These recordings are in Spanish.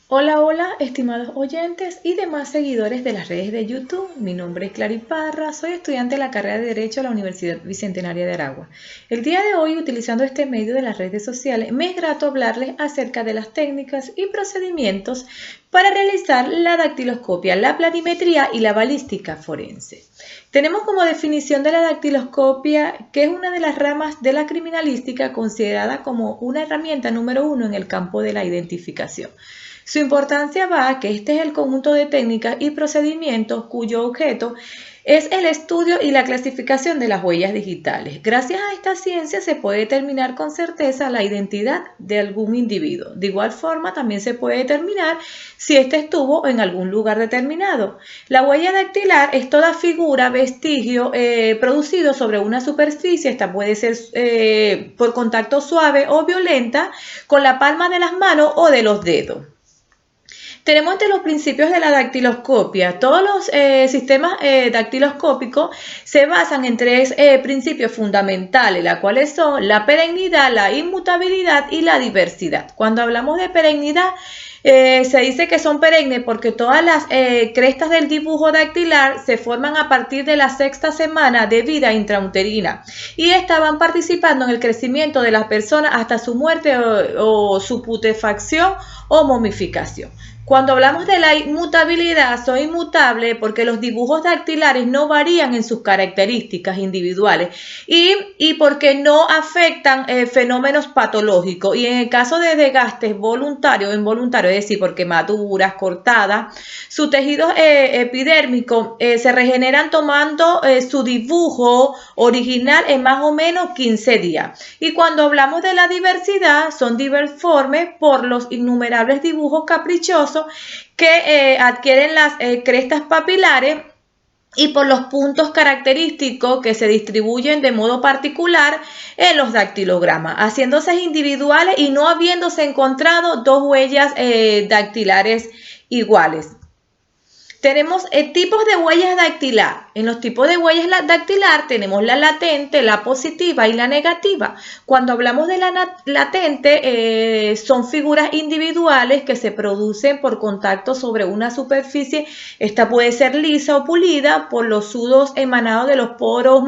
Hola, hola, estimados oyentes y demás seguidores de las redes de YouTube. Mi nombre es Clary Parra, soy estudiante de la carrera de Derecho a la Universidad Bicentenaria de Aragua. El día de hoy, utilizando este medio de las redes sociales, me es grato hablarles acerca de las técnicas y procedimientos para realizar la dactiloscopia, la planimetría y la balística forense. Tenemos como definición de la dactiloscopia que es una de las ramas de la criminalística considerada como una herramienta número uno en el campo de la identificación. Su importancia va a que este es el conjunto de técnicas y procedimientos cuyo objeto es el estudio y la clasificación de las huellas digitales. Gracias a esta ciencia se puede determinar con certeza la identidad de algún individuo. De igual forma, también se puede determinar si éste estuvo en algún lugar determinado. La huella dactilar es toda figura, vestigio producido sobre una superficie. Esta puede ser por contacto suave o violenta con la palma de las manos o de los dedos. Tenemos entre los principios de la dactiloscopia. Todos los sistemas dactiloscópicos se basan en tres principios fundamentales, las cuales son la perennidad, la inmutabilidad y la diversidad. Cuando hablamos de perennidad, se dice que son perennes porque todas las crestas del dibujo dactilar se forman a partir de la sexta semana de vida intrauterina y estaban participando en el crecimiento de las personas hasta su muerte o su putrefacción o momificación. Cuando hablamos de la inmutabilidad, son inmutables porque los dibujos dactilares no varían en sus características individuales y porque no afectan fenómenos patológicos. Y en el caso de desgastes voluntarios o involuntarios, es decir, por quemaduras, cortadas, sus tejidos epidérmicos se regeneran tomando su dibujo original en más o menos 15 días. Y cuando hablamos de la diversidad, son diverformes por los innumerables dibujos caprichosos que adquieren las crestas papilares y por los puntos característicos que se distribuyen de modo particular en los dactilogramas, haciéndose individuales y no habiéndose encontrado dos huellas dactilares iguales. Tenemos tipos de huellas dactilar. En los tipos de huellas dactilar tenemos la latente, la positiva y la negativa. Cuando hablamos de la latente, son figuras individuales que se producen por contacto sobre una superficie. Esta puede ser lisa o pulida por los sudos emanados de los poros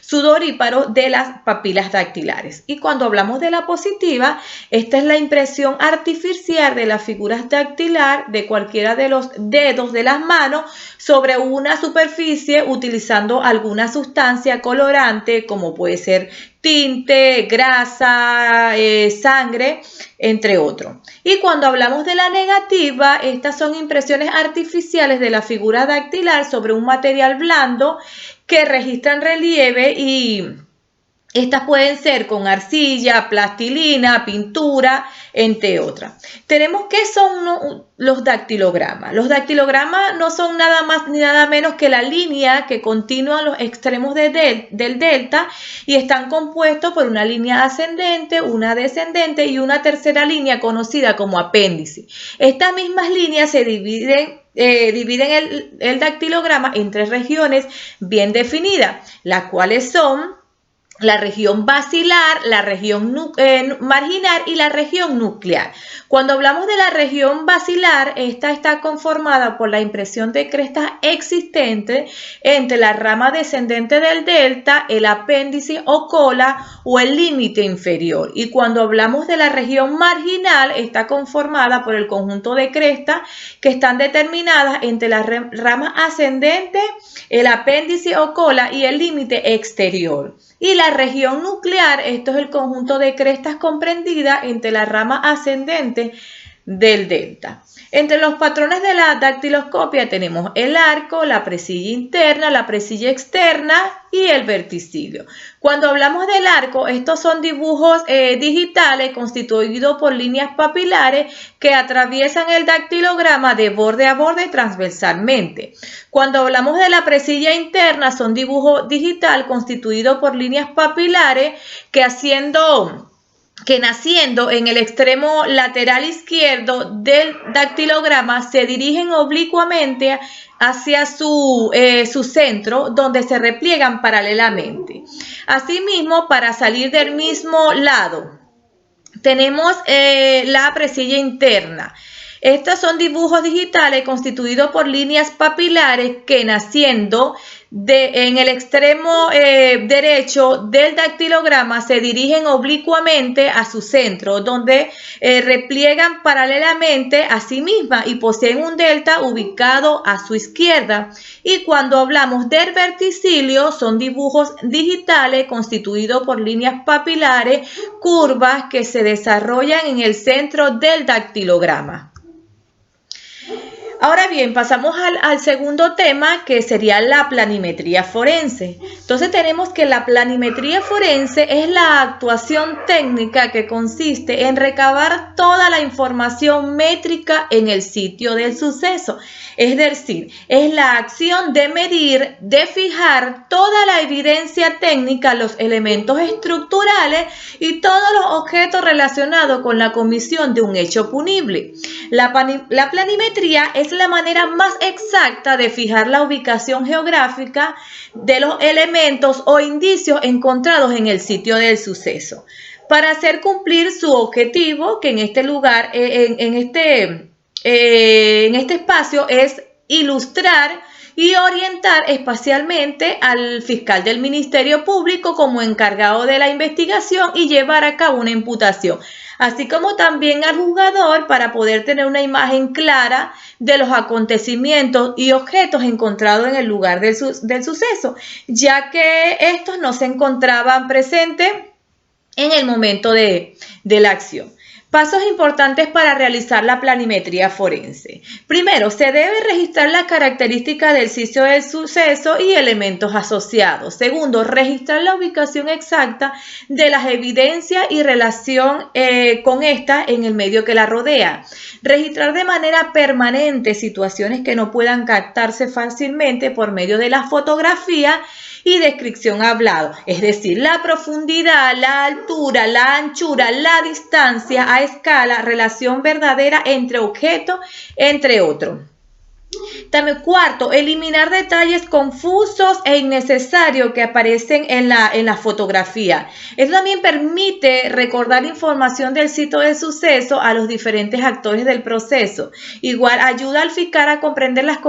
sudoríparos de las papilas dactilares. Y cuando hablamos de la positiva, esta es la impresión artificial de las figuras dactilar de cualquiera de los dedos de las manos sobre una superficie utilizando alguna sustancia colorante como puede ser tinte, grasa, sangre, entre otros. Y cuando hablamos de la negativa, estas son impresiones artificiales de la figura dactilar sobre un material blando que registran relieve y estas pueden ser con arcilla, plastilina, pintura, entre otras. Tenemos qué son los dactilogramas. Los dactilogramas no son nada más ni nada menos que la línea que continúa los extremos del delta y están compuestos por una línea ascendente, una descendente y una tercera línea conocida como apéndice. Estas mismas líneas se dividen el dactilograma en tres regiones bien definidas, las cuales son la región basilar, la región marginal y la región nuclear. Cuando hablamos de la región basilar, esta está conformada por la impresión de crestas existentes entre la rama descendente del delta, el apéndice o cola o el límite inferior. Y cuando hablamos de la región marginal, está conformada por el conjunto de crestas que están determinadas entre la rama ascendente, el apéndice o cola y el límite exterior. Y la región nuclear, esto es el conjunto de crestas comprendidas entre la rama ascendente del delta. Entre los patrones de la dactiloscopia tenemos el arco, la presilla interna, la presilla externa y el verticilio. Cuando hablamos del arco, estos son dibujos digitales constituidos por líneas papilares que atraviesan el dactilograma de borde a borde transversalmente. Cuando hablamos de la presilla interna, son dibujos digital constituidos por líneas papilares que naciendo en el extremo lateral izquierdo del dactilograma se dirigen oblicuamente hacia su centro, donde se repliegan paralelamente. Asimismo, para salir del mismo lado, tenemos la presilla interna. Estos son dibujos digitales constituidos por líneas papilares que naciendo en el extremo derecho del dactilograma se dirigen oblicuamente a su centro, donde repliegan paralelamente a sí mismas y poseen un delta ubicado a su izquierda. Y cuando hablamos del verticilio, son dibujos digitales constituidos por líneas papilares curvas que se desarrollan en el centro del dactilograma. Ahora bien, pasamos al segundo tema, que sería la planimetría forense. Entonces tenemos que la planimetría forense es la actuación técnica que consiste en recabar toda la información métrica en el sitio del suceso. Es decir, es la acción de medir, de fijar toda la evidencia técnica, los elementos estructurales y todos los objetos relacionados con la comisión de un hecho punible. La planimetría es la manera más exacta de fijar la ubicación geográfica de los elementos o indicios encontrados en el sitio del suceso, para hacer cumplir su objetivo, que en este lugar, en este espacio, es ilustrar y orientar espacialmente al fiscal del Ministerio Público como encargado de la investigación y llevar a cabo una imputación, así como también al juzgador para poder tener una imagen clara de los acontecimientos y objetos encontrados en el lugar del suceso, ya que estos no se encontraban presentes en el momento de la acción. Pasos importantes para realizar la planimetría forense. Primero, se debe registrar las características del sitio del suceso y elementos asociados. Segundo, registrar la ubicación exacta de las evidencias y relación con esta en el medio que la rodea. Registrar de manera permanente situaciones que no puedan captarse fácilmente por medio de la fotografía y descripción hablado, es decir, la profundidad, la altura, la anchura, la distancia a escala, relación verdadera entre objetos, entre otros. También, cuarto, eliminar detalles confusos e innecesarios que aparecen en la fotografía. Esto también permite recordar información del sitio del suceso a los diferentes actores del proceso. Igual ayuda al fiscal a comprender las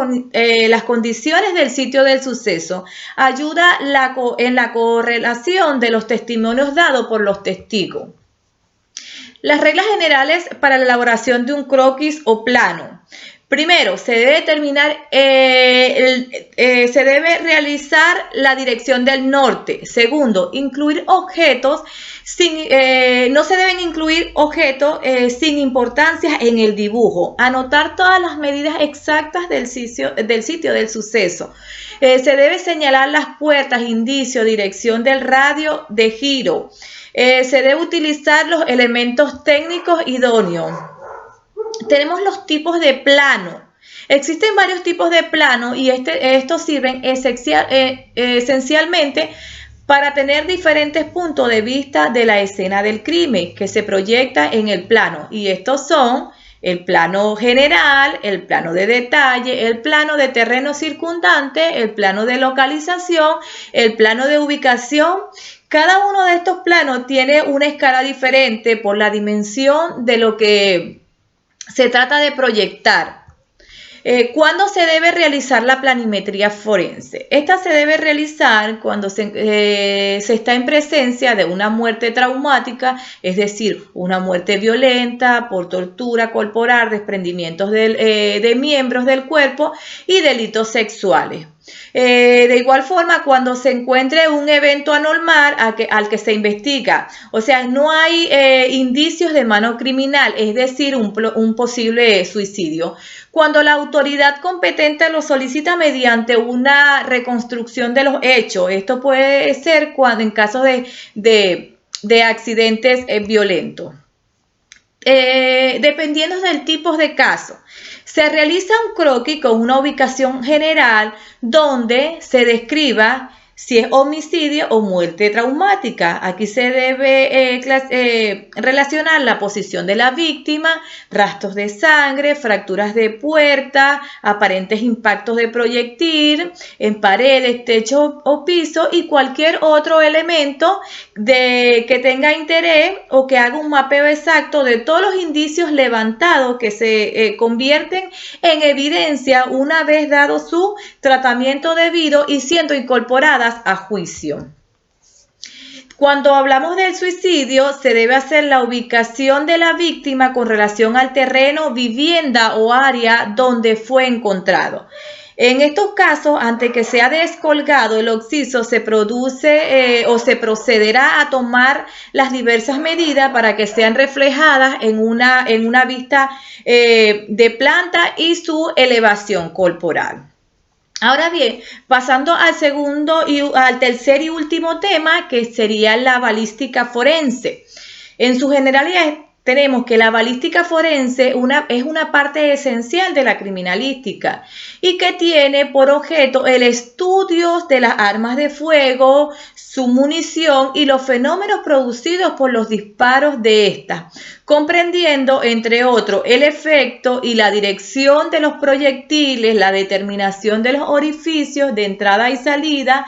condiciones del sitio del suceso. Ayuda en la correlación de los testimonios dados por los testigos. Las reglas generales para la elaboración de un croquis o plano. Primero, se debe realizar la dirección del norte. Segundo, incluir objetos no se deben incluir objetos sin importancia en el dibujo. Anotar todas las medidas exactas del sitio del suceso. Se debe señalar las puertas, indicios, dirección del radio de giro. Se debe utilizar los elementos técnicos idóneos. Tenemos los tipos de plano. Existen varios tipos de plano y estos sirven esencialmente para tener diferentes puntos de vista de la escena del crimen que se proyecta en el plano. Y estos son el plano general, el plano de detalle, el plano de terreno circundante, el plano de localización, el plano de ubicación. Cada uno de estos planos tiene una escala diferente por la dimensión de lo que se trata de proyectar. ¿Cuándo se debe realizar la planimetría forense? Esta se debe realizar cuando se está en presencia de una muerte traumática, es decir, una muerte violenta por tortura corporal, desprendimientos de miembros del cuerpo y delitos sexuales. De igual forma, cuando se encuentre un evento anormal al que se investiga, o sea, no hay indicios de mano criminal, es decir, un posible suicidio. Cuando la autoridad competente lo solicita mediante una reconstrucción de los hechos, esto puede ser en casos de accidentes violentos. Dependiendo del tipo de caso, se realiza un croquis con una ubicación general donde se describa si es homicidio o muerte traumática. Aquí se debe relacionar la posición de la víctima, rastros de sangre, fracturas de puerta, aparentes impactos de proyectil en paredes, techo o piso y cualquier otro elemento que tenga interés o que haga un mapeo exacto de todos los indicios levantados que se convierten en evidencia una vez dado su tratamiento debido y siendo incorporadas a juicio. Cuando hablamos del suicidio, se debe hacer la ubicación de la víctima con relación al terreno, vivienda o área donde fue encontrado. En estos casos, antes que sea descolgado el occiso, se produce o se procederá a tomar las diversas medidas para que sean reflejadas en una vista de planta y su elevación corporal. Ahora bien, pasando al tercer y último tema, que sería la balística forense. En su generalidad tenemos que la balística forense es una parte esencial de la criminalística y que tiene por objeto el estudio de las armas de fuego, su munición y los fenómenos producidos por los disparos de estas, comprendiendo, entre otros, el efecto y la dirección de los proyectiles, la determinación de los orificios de entrada y salida,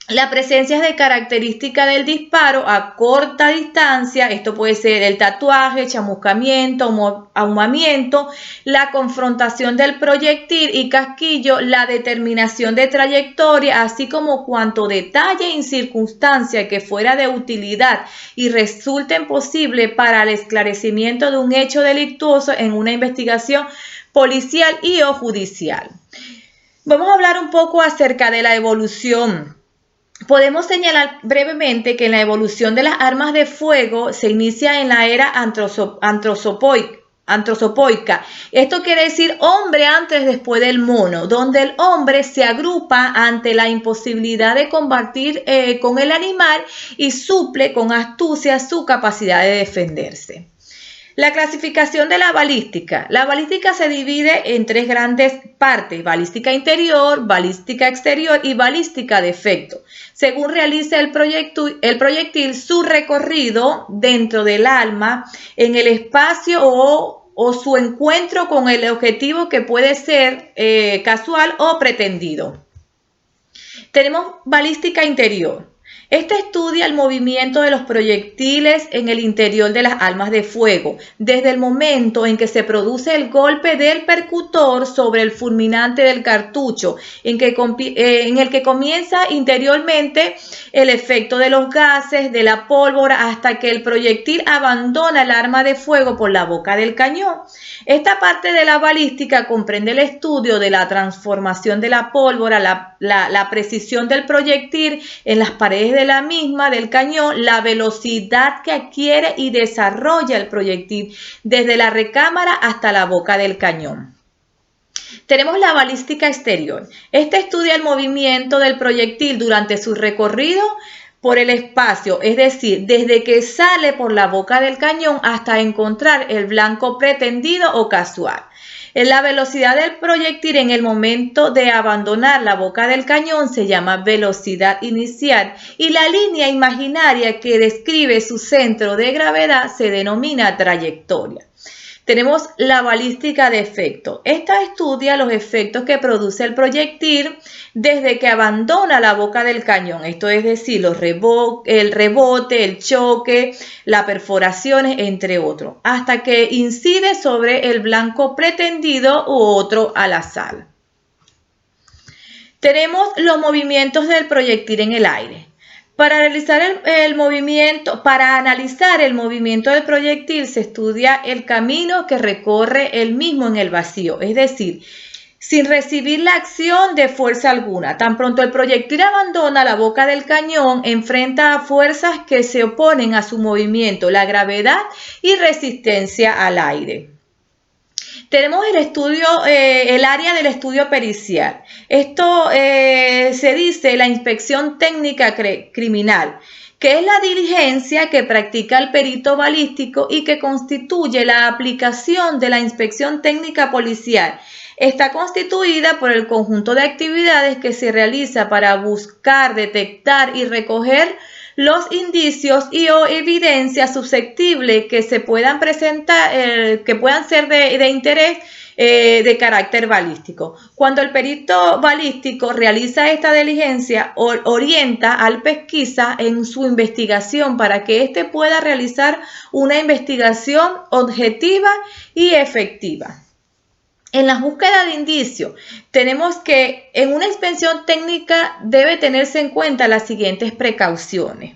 la presencia de características del disparo a corta distancia, esto puede ser el tatuaje, chamuscamiento, ahumamiento, la confrontación del proyectil y casquillo, la determinación de trayectoria, así como cuanto detalle y circunstancia que fuera de utilidad y resulten posible para el esclarecimiento de un hecho delictuoso en una investigación policial y o judicial. Vamos a hablar un poco acerca de la evolución. Podemos señalar brevemente que la evolución de las armas de fuego se inicia en la era antrozopoica. Esto quiere decir hombre antes después del mono, donde el hombre se agrupa ante la imposibilidad de combatir con el animal y suple con astucia su capacidad de defenderse. La clasificación de la balística. La balística se divide en tres grandes partes: balística interior, balística exterior y balística de efecto. Según realiza el proyectil su recorrido dentro del arma, en el espacio o su encuentro con el objetivo, que puede ser casual o pretendido. Tenemos balística interior. Este estudia el movimiento de los proyectiles en el interior de las armas de fuego, desde el momento en que se produce el golpe del percutor sobre el fulminante del cartucho, en el que comienza interiormente el efecto de los gases, de la pólvora, hasta que el proyectil abandona el arma de fuego por la boca del cañón. Esta parte de la balística comprende el estudio de la transformación de la pólvora, la precisión del proyectil en las paredes de la misma, del cañón, la velocidad que adquiere y desarrolla el proyectil desde la recámara hasta la boca del cañón. Tenemos la balística exterior. Este estudia el movimiento del proyectil durante su recorrido por el espacio, es decir, desde que sale por la boca del cañón hasta encontrar el blanco pretendido o casual. La velocidad del proyectil en el momento de abandonar la boca del cañón se llama velocidad inicial y la línea imaginaria que describe su centro de gravedad se denomina trayectoria. Tenemos la balística de efecto. Esta estudia los efectos que produce el proyectil desde que abandona la boca del cañón. Esto es decir, el rebote, el choque, las perforaciones, entre otros, hasta que incide sobre el blanco pretendido u otro al azar. Tenemos los movimientos del proyectil en el aire. Para analizar el movimiento del proyectil se estudia el camino que recorre el mismo en el vacío, es decir, sin recibir la acción de fuerza alguna. Tan pronto el proyectil abandona la boca del cañón, enfrenta a fuerzas que se oponen a su movimiento, la gravedad y resistencia al aire. Tenemos el área del estudio pericial. Esto se dice la inspección técnica criminal, que es la diligencia que practica el perito balístico y que constituye la aplicación de la inspección técnica policial. Está constituida por el conjunto de actividades que se realiza para buscar, detectar y recoger los indicios y o evidencias susceptibles que se puedan presentar, que puedan ser de interés de carácter balístico. Cuando el perito balístico realiza esta diligencia, orienta al pesquisa en su investigación para que éste pueda realizar una investigación objetiva y efectiva. En la búsqueda de indicios, tenemos que en una inspección técnica debe tenerse en cuenta las siguientes precauciones.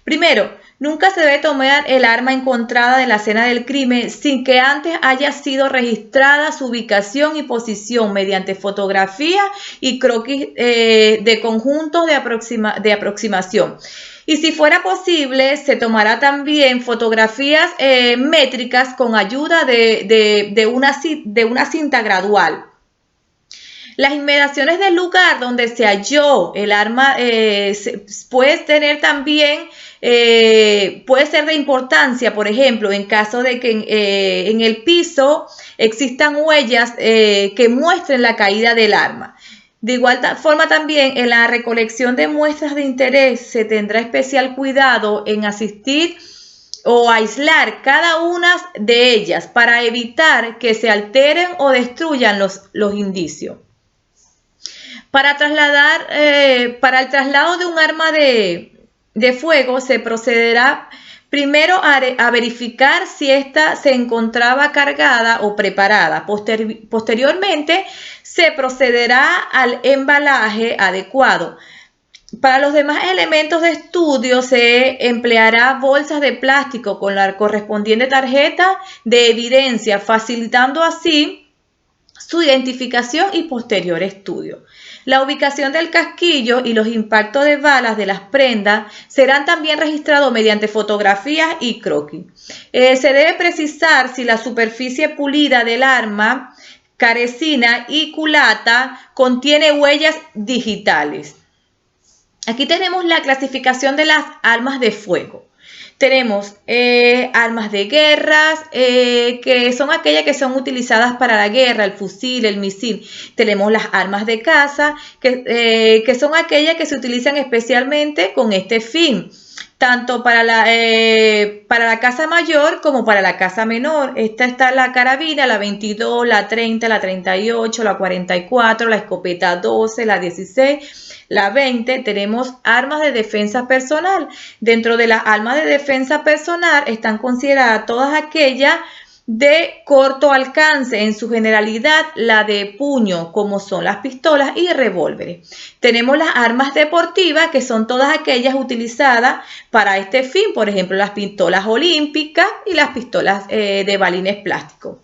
Primero, nunca se debe tomar el arma encontrada de la escena del crimen sin que antes haya sido registrada su ubicación y posición mediante fotografía y croquis de conjuntos de aproximación. Y si fuera posible, se tomará también fotografías métricas con ayuda de una cinta gradual. Las inmediaciones del lugar donde se halló el arma puede tener también, puede ser de importancia, por ejemplo, en caso de que en el piso existan huellas que muestren la caída del arma. De igual forma también en la recolección de muestras de interés se tendrá especial cuidado en asistir o aislar cada una de ellas para evitar que se alteren o destruyan los indicios. Para el traslado de un arma de fuego se procederá primero a verificar si ésta se encontraba cargada o preparada. Posteriormente se procederá al embalaje adecuado. Para los demás elementos de estudio se empleará bolsas de plástico con la correspondiente tarjeta de evidencia, facilitando así su identificación y posterior estudio. La ubicación del casquillo y los impactos de balas de las prendas serán también registrados mediante fotografías y croquis. Se debe precisar si la superficie pulida del arma, carecina y culata contiene huellas digitales. Aquí tenemos la clasificación de las armas de fuego. Tenemos armas de guerra, que son aquellas que son utilizadas para la guerra, el fusil, el misil. Tenemos las armas de caza, que son aquellas que se utilizan especialmente con este fin, tanto para la caza mayor como para la caza menor. Esta está la carabina, la 22, la 30, la 38, la 44, la escopeta 12, la 16, la 20. Tenemos armas de defensa personal. Dentro de las armas de defensa personal están consideradas todas aquellas de corto alcance, en su generalidad la de puño, como son las pistolas y revólveres. Tenemos las armas deportivas, que son todas aquellas utilizadas para este fin, por ejemplo, las pistolas olímpicas y las pistolas de balines plásticos.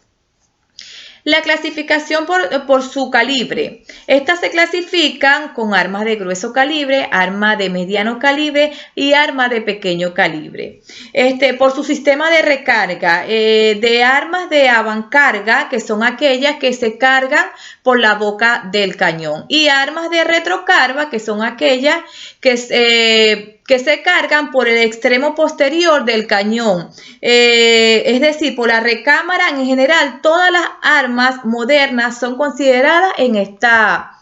La clasificación por su calibre. Estas se clasifican con armas de grueso calibre, armas de mediano calibre y armas de pequeño calibre. Por su sistema de recarga, de armas de avancarga, que son aquellas que se cargan por la boca del cañón, y armas de retrocarga, que son aquellas que se cargan por el extremo posterior del cañón, es decir, por la recámara. En general, todas las armas modernas son consideradas en esta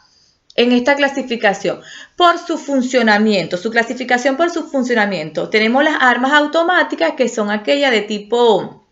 clasificación por su funcionamiento, su clasificación por su funcionamiento. Tenemos las armas automáticas, que son aquellas de tipo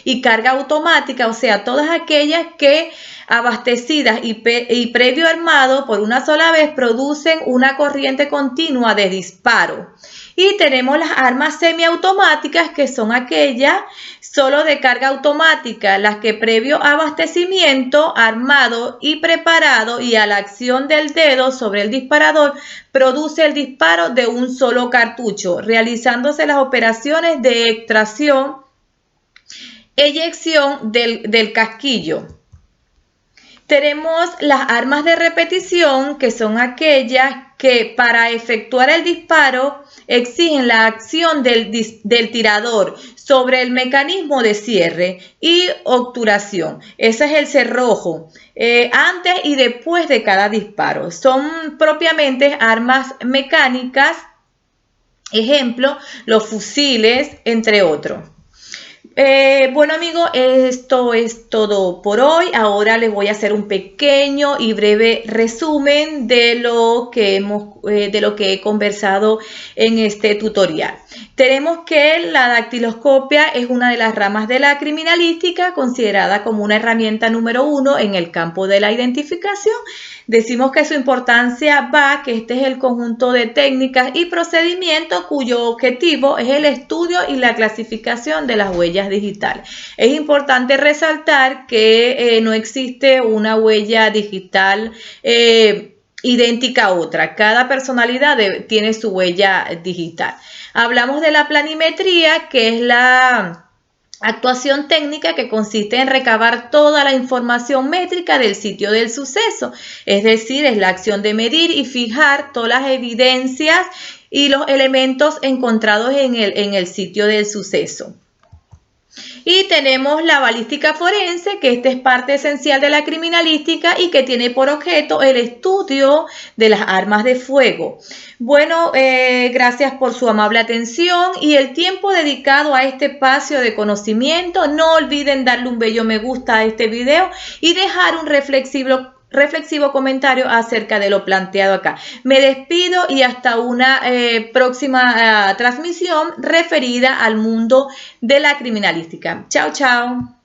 y carga automática, o sea, todas aquellas que abastecidas y previo armado por una sola vez producen una corriente continua de disparo. Y tenemos las armas semiautomáticas, que son aquellas solo de carga automática, las que previo abastecimiento, armado y preparado y a la acción del dedo sobre el disparador, produce el disparo de un solo cartucho, realizándose las operaciones de extracción, eyección del casquillo. Tenemos las armas de repetición, que son aquellas que para efectuar el disparo exigen la acción del tirador sobre el mecanismo de cierre y obturación. Ese es el cerrojo, antes y después de cada disparo. Son propiamente armas mecánicas, ejemplo, los fusiles, entre otros. Bueno amigos, esto es todo por hoy. Ahora les voy a hacer un pequeño y breve resumen de lo que he conversado en este tutorial. Tenemos que la dactiloscopia es una de las ramas de la criminalística considerada como una herramienta número 1 en el campo de la identificación. Decimos que su importancia va que este es el conjunto de técnicas y procedimientos cuyo objetivo es el estudio y la clasificación de las huellas digitales. Es importante resaltar que no existe una huella digital idéntica a otra. Cada personalidad tiene su huella digital. Hablamos de la planimetría, que es la actuación técnica que consiste en recabar toda la información métrica del sitio del suceso, es decir, es la acción de medir y fijar todas las evidencias y los elementos encontrados en el sitio del suceso. Y tenemos la balística forense, que esta es parte esencial de la criminalística y que tiene por objeto el estudio de las armas de fuego. Bueno, gracias por su amable atención y el tiempo dedicado a este espacio de conocimiento. No olviden darle un bello me gusta a este video y dejar un reflexivo comentario acerca de lo planteado acá. Me despido y hasta una próxima transmisión referida al mundo de la criminalística. Chao, chao.